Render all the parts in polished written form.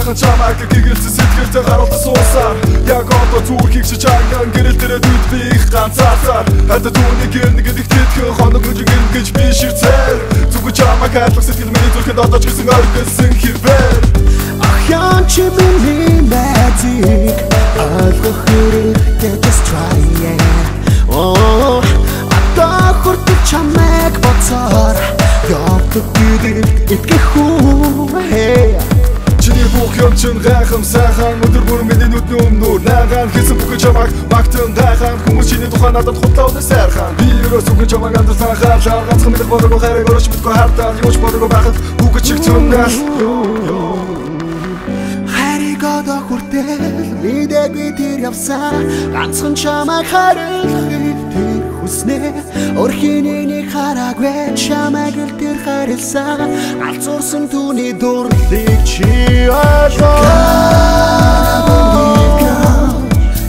Заахын чамайг гэгээлсэн сэтгэлдээ гаралтай суусаар яг одоо зүрхийг чи чанган гэрэл дээрээ дүйд би их ганцаасаар хадаа түүний гэрнэ гэдэг тэтгэн хоног нүжигэн гэж би ширцээр зүгэж чамайг хайрлах сэтгэл миний зүрхэнд одоо ч гэсэн орхисон хэрвээ ах яан чи миний мэдийг ойлгох хэрэгтэй just try yeah oh одоо хүртэл чамайг боцоор явдаг гэдэг итгэх үү hey Чиний бүх юм чин гайхам сайхан өдөр бүр миний нүдний өмнөр наагаан хэлсэн бүх чамайг магтан гайхам хүмүүс чиний тухай надад хутлаа сайрхан би ерөөс үгүй чамайг андуулсан хаалаа ганцхан мэдэх болоогүй хайрыг өрөөч мэдгүй хартаа юуч болоогүй байхад бүх чиг зүнээс хайрыг одоо хүртэл мэдээгүй тэр явсан ганцхан чамайг хайрлахыг тэр хүснэ өрхинийг хараагүй чамайг л тэр хайрлсан галзуурсан түүний дурлыг чи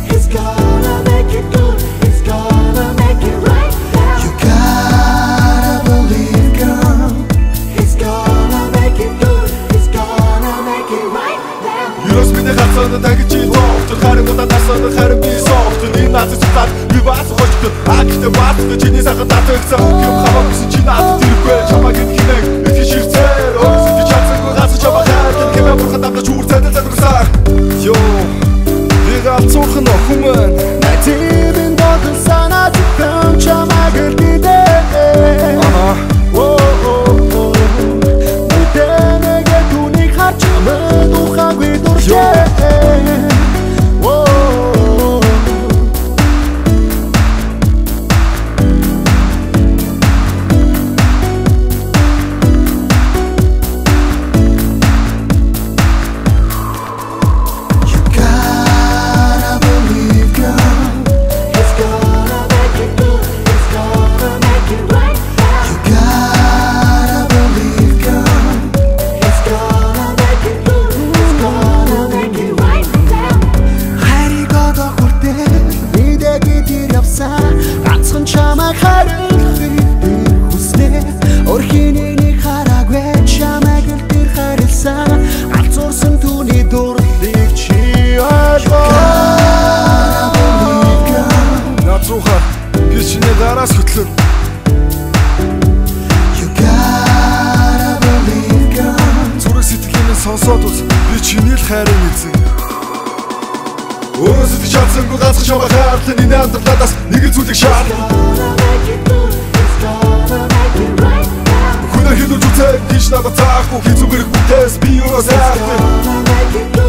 He's gonna make it good, he's gonna make it right now. You gotta believe, girl. He's gonna make it good, he's gonna make it right now. Юус миний хацаад тагч доктор харин удаа тасаад харин би софт энэ нацс цаад би бас хочтой акт бат чиний сайхан татагцсан юм хаваа гэсэн чи наад тэргүй чамаг хинэг их ширцээр өөсөж чацсан газ чамаг хаа бурхан дамжиж үрцэдэл задгсаа Yo Вига цурхан охмэн Natibin dodol sana tıktan çamag ildide Müdenege tunik harcamı duha güdurce Би чиний л хайрын эзэн Өөрөөсөө ч чадсангүй ганцхан чамайг хайрлан энэ амьдралаас нэг зүйлийг шаардна Хүнээр хэлүүлж үзээ гэж надад таахгүй хэцүү гэрэг бүтээс би өрөөс хайртай